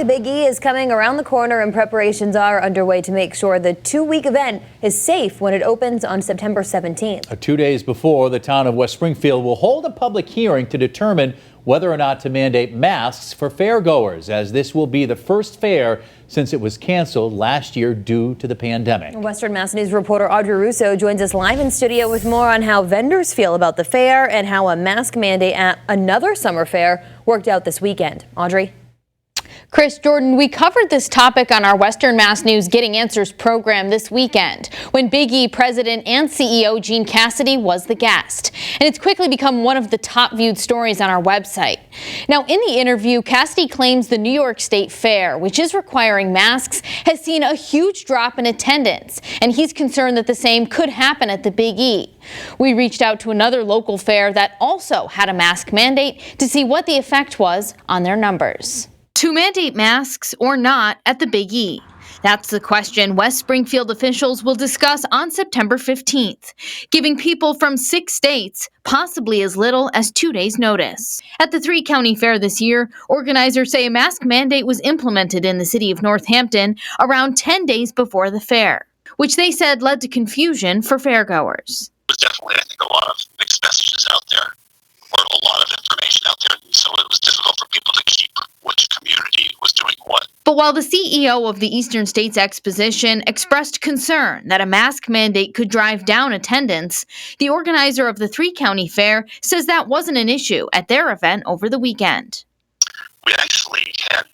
The Big E is coming around the corner and preparations are underway to make sure the two-week event is safe when it opens on September 17th. 2 days before, the town of West Springfield will hold a public hearing to determine whether or not to mandate masks for fairgoers, as this will be the first fair since it was canceled last year due to the pandemic. Western Mass News reporter Audrey Russo joins us live in studio with more on how vendors feel about the fair and how a mask mandate at another summer fair worked out this weekend. Audrey? Chris, Jordan, we covered this topic on our Western Mass News Getting Answers program this weekend when Big E president and CEO Gene Cassidy was the guest. And it's quickly become one of the top viewed stories on our website. Now, in the interview, Cassidy claims the New York State Fair, which is requiring masks, has seen a huge drop in attendance. And he's concerned that the same could happen at the Big E. We reached out to another local fair that also had a mask mandate to see what the effect was on their numbers. To mandate masks or not at the Big E? That's the question West Springfield officials will discuss on September 15th, giving people from 6 states possibly as little as 2 days' notice. At the 3-county fair this year, organizers say a mask mandate was implemented in the city of Northampton around 10 days before the fair, which they said led to confusion for fairgoers. There's definitely, I think, a lot of mixed messages out there, or a lot of information out there, so it was difficult for people to keep which community was doing what. But while the CEO of the Eastern States Exposition expressed concern that a mask mandate could drive down attendance, the organizer of the 3-county fair says that wasn't an issue at their event over the weekend. We actually had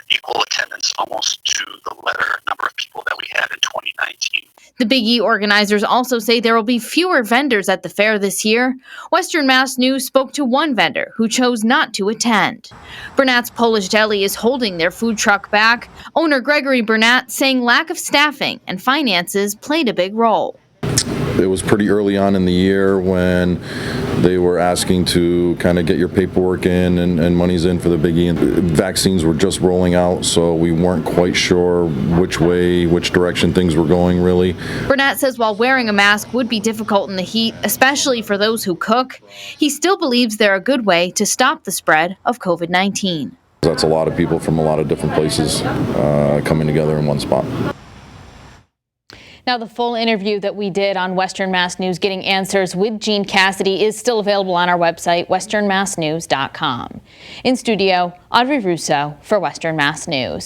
equal attendance almost to the letter number of people that we had in 2019. The Big E organizers also say there will be fewer vendors at the fair this year. Western Mass News spoke to one vendor who chose not to attend. Burnett's Polish Deli is holding their food truck back. Owner Gregory Burnett saying lack of staffing and finances played a big role. It was pretty early on in the year when they were asking to kind of get your paperwork in and money's in for the Big E. And vaccines were just rolling out, so we weren't quite sure which direction things were going, really. Burnett says while wearing a mask would be difficult in the heat, especially for those who cook, he still believes they're a good way to stop the spread of COVID-19. That's a lot of people from a lot of different places coming together in one spot. Now, the full interview that we did on Western Mass News Getting Answers with Gene Cassidy is still available on our website, westernmassnews.com. In studio, Audrey Russo for Western Mass News.